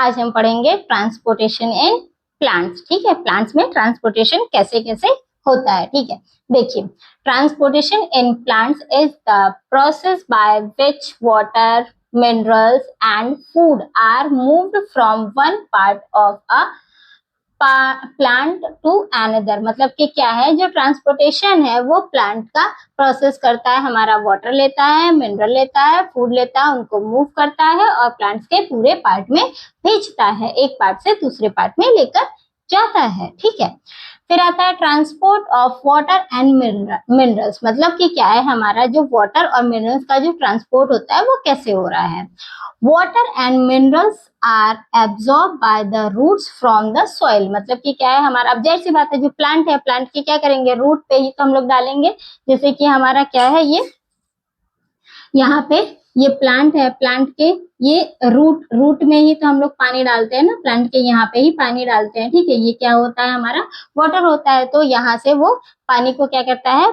आज हम पढ़ेंगे ट्रांसपोर्टेशन इन प्लांट्स। ठीक है, प्लांट्स में ट्रांसपोर्टेशन कैसे कैसे होता है। ठीक है, देखिए transportation in plants is the process by which water, minerals and food are moved from one part of a plant to another. मतलब कि क्या है, जो ट्रांसपोर्टेशन है वो प्लांट का प्रोसेस करता है, हमारा वाटर लेता है, मिनरल लेता है, फूड लेता है, उनको मूव करता है और प्लांट्स के पूरे पार्ट में भेजता है, एक पार्ट से दूसरे पार्ट में लेकर जाता है। ठीक है, फिर आता है transport of water and minerals. मतलब कि क्या है, हमारा जो वाटर और मिनरल्स का जो ट्रांसपोर्ट होता है वो कैसे हो रहा है। Water and minerals are absorb by the roots from the soil. मतलब कि क्या है, हमारा अब जाहिर सी बात है, जो प्लांट है, प्लांट के क्या करेंगे, रूट पे ही तो हम लोग डालेंगे। जैसे कि हमारा क्या है, ये यहाँ पे ये प्लांट है, प्लांट के ये रूट में ही तो हम लोग पानी डालते हैं ना, प्लांट के यहाँ पे ही पानी डालते हैं। ठीक है, ये क्या होता है, हमारा वाटर होता है। तो यहाँ से वो पानी को क्या करता है,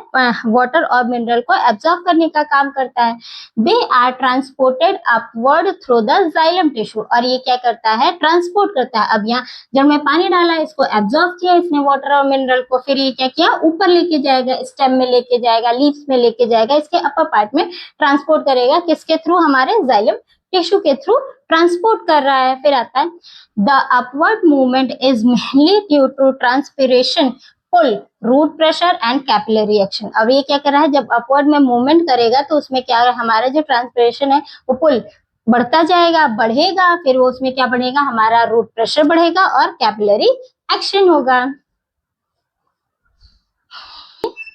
वाटर और मिनरल को एब्जॉर्ब करने का काम करता है। They are transported upward through the xylem tissue. और ये क्या करता है, ट्रांसपोर्ट करता है। अब यहाँ जब मैं पानी डाला, इसको एब्जॉर्ब किया इसने वाटर और मिनरल को, फिर ये क्या किया, ऊपर लेके जाएगा, स्टेम में लेके जाएगा, लीव्स में लेके जाएगा, इसके अपर पार्ट में ट्रांसपोर्ट करेगा। किसके थ्रू, हमारे जाइलम टिश्यू के थ्रू ट्रांसपोर्ट कर रहा है। फिर आता है the upward movement is mainly due to transpiration, pull, root pressure and capillary action. अब ये क्या कर रहा है, जब अपवर्ड में मूवमेंट करेगा तो उसमें क्या है, हमारा जो ट्रांसपिरेशन है वो पुल बढ़ता जाएगा, बढ़ेगा, फिर वो उसमें क्या बढ़ेगा, हमारा रूट प्रेशर बढ़ेगा और कैपिलरी एक्शन होगा।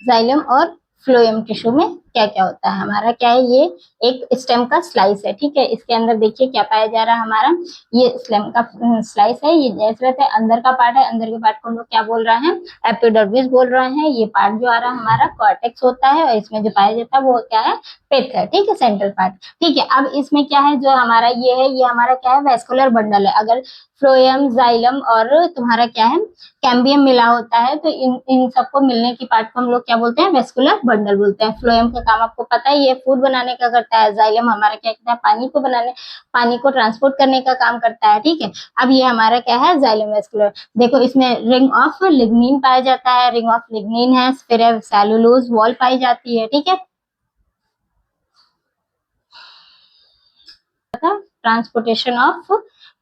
जाइलम और फ्लोएम टिश्यू में क्या क्या होता है, हमारा क्या है, ये एक स्टेम का स्लाइस है। ठीक है, इसके अंदर देखिए क्या पाया जा रहा है, हमारा ये स्टेम का स्लाइस है। ये जैसे रहता है अंदर का पार्ट है, अंदर के पार्ट को हम लोग क्या बोल रहे हैं, एपिडर्मिस बोल रहे हैं। ये पार्ट जो आ रहा है हमारा कॉर्टेक्स होता है और इसमें जो पाया जाता है वो क्या है, पेथ है। ठीक है, सेंट्रल पार्ट। ठीक है, अब इसमें क्या है, जो हमारा ये है, ये हमारा क्या है, वेस्कुलर बंडल है। अगर फ्लोएम, जाइलम और तुम्हारा क्या है, कैम्बियम मिला होता है तो इन सबको मिलने की पार्ट को हम लोग क्या बोलते हैं, वेस्कुलर बंडल बोलते हैं। फ्लोएम का काम आपको पता है, ये फूड बनाने का करता है। जाइलम हमारा क्या करता है, पानी को ट्रांसपोर्ट करने का काम करता है। ठीक है, अब ये हमारा क्या है, जाइलम वेस्कुलर। देखो इसमें रिंग ऑफ लिग्निन पाया जाता है, रिंग ऑफ लिग्निन है, फिर सेलुलोज वॉल पाई जाती है। ठीक है, transportation of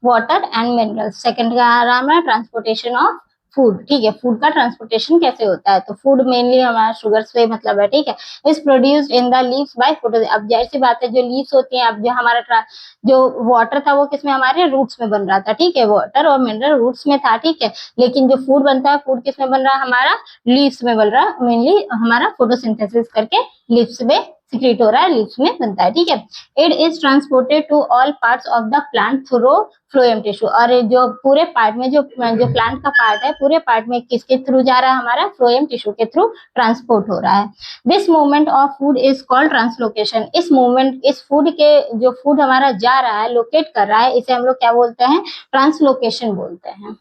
water and minerals. Second का आ रहा है ट्रांसपोर्टेशन ऑफ फूड। ठीक है, फूड का ट्रांसपोर्टेशन कैसे होता है, तो फूड मेनली हमारा शुगर से मतलब है। ठीक है, is produced in the leaves by photo. अब जाहिर सी बात है, जो लीव्स होती हैं, अब जो हमारा जो वाटर था वो किसमें, हमारे रूट्स में बन रहा था। ठीक है, वाटर और मिनरल रूट्स में था। ठीक है, लेकिन जो फूड बनता है, फूड किसमें बन रहा है, हमारा लीव्स में बन रहा है, मेनली हमारा फोटोसिंथेसिस करके लीव्स में सिक्रीट हो रहा है, लीव्स में बनता है। ठीक है, it is transported to all parts of the plant through phloem tissue. और जो पूरे पार्ट में जो प्लांट का पार्ट है, पूरे पार्ट में किसके थ्रू जा रहा है, हमारा फ्लोएम टिश्यू के थ्रू ट्रांसपोर्ट हो रहा है। This movement of food is called translocation. इस मूवमेंट, इस फूड के जो फूड हमारा जा रहा है, लोकेट कर रहा है, इसे हम लोग क्या बोलते हैं, ट्रांसलोकेशन बोलते हैं।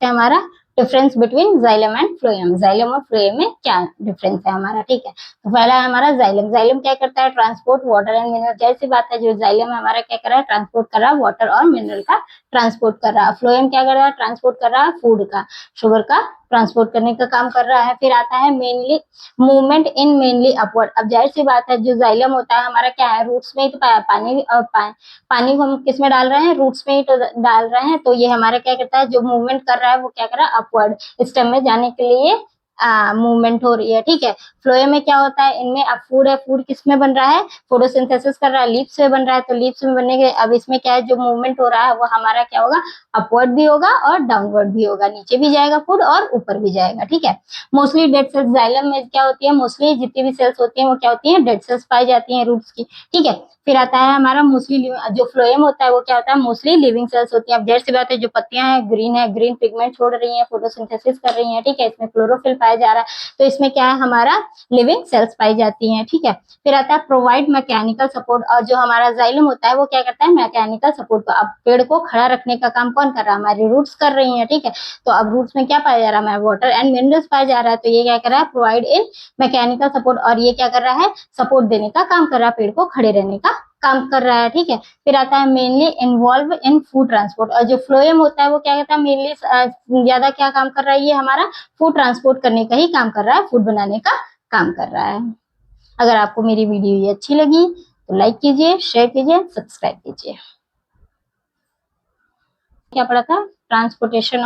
हमारा difference between xylem and phloem, xylem और फ्लोएम में क्या डिफरेंस है हमारा। ठीक है, तो पहला है हमारा जाइलम। जाइलम क्या करता है, ट्रांसपोर्ट वाटर एंड मिनरल। जैसी बात है, जो जाइलम है हमारा क्या कर रहा है, ट्रांसपोर्ट कर रहा है, वाटर और मिनरल का ट्रांसपोर्ट कर रहा है। फ्लोएम क्या कर रहा है, ट्रांसपोर्ट कर रहा है, फूड का, शुगर का ट्रांसपोर्ट करने का काम कर रहा है। फिर आता है mainly movement in mainly upward. अब जाहिर सी बात है, जो जाइलम होता है हमारा क्या है, रूट्स में ही तो पानी को हम किस में डाल रहे हैं, रूट्स में ही तो डाल रहे हैं। तो ये हमारा क्या करता है, जो मूवमेंट कर रहा है वो क्या कर रहा है, अपवर्ड स्टेम में जाने के लिए मूवमेंट हो रही है। ठीक है, फ्लोएम में क्या होता है, इनमें अब फूड है, फूड किस में बन रहा है, फोटोसिंथेसिस कर रहा है, लीव्स में बन रहा है, तो लीव्स में बनने के अब इसमें क्या है, जो मूवमेंट हो रहा है वो हमारा क्या होगा, अपवर्ड भी होगा और डाउनवर्ड भी होगा, नीचे भी जाएगा फूड और ऊपर भी जाएगा। ठीक है, मोस्टली डेड सेल्स जाइलम में क्या होती है, मोस्टली जितनी भी सेल्स होती है वो क्या होती है, डेड सेल्स पाई जाती है रूट्स की। ठीक है, फिर आता है हमारा मोस्टली जो फ्लोएम होता है वो क्या होता है, मोस्टली लिविंग सेल्स होती है। अब जैसी बात है, जो पत्तियां हैं ग्रीन है, ग्रीन पिगमेंट छोड़ रही हैं, फोटोसिंथेसिस कर रही हैं। ठीक है, इसमें क्लोरोफिल पाया जा रहा है, तो इसमें क्या है, हमारा लिविंग सेल्स पाई जाती हैं। ठीक है, फिर आता है प्रोवाइड मैकेनिकल सपोर्ट। और जो हमारा जाइलम होता है वो क्या करता है, मैकेनिकल सपोर्ट को, अब पेड़ को खड़ा रखने का काम कौन कर रहा है, हमारी रूट्स कर रही है। ठीक है, तो अब रूट्स में क्या पाया जा रहा है, हमारा वाटर एंड मिनरल्स पाया जा रहा है, तो ये क्या कर रहा है, प्रोवाइड इन मैकेनिकल सपोर्ट। और ये क्या कर रहा है, सपोर्ट देने का काम कर रहा है, पेड़ को खड़े रहने का काम कर रहा है, ठीक है। फिर आता है mainly involve in food transport, और जो फ्लोएम होता है वो क्या कहता है, मेनली ज्यादा क्या काम कर रहा है, ये हमारा फूड ट्रांसपोर्ट करने का ही काम कर रहा है, फूड बनाने का काम कर रहा है। अगर आपको मेरी वीडियो ये अच्छी लगी तो लाइक कीजिए, शेयर कीजिए, सब्सक्राइब कीजिए। क्या पढ़ा था, ट्रांसपोर्टेशन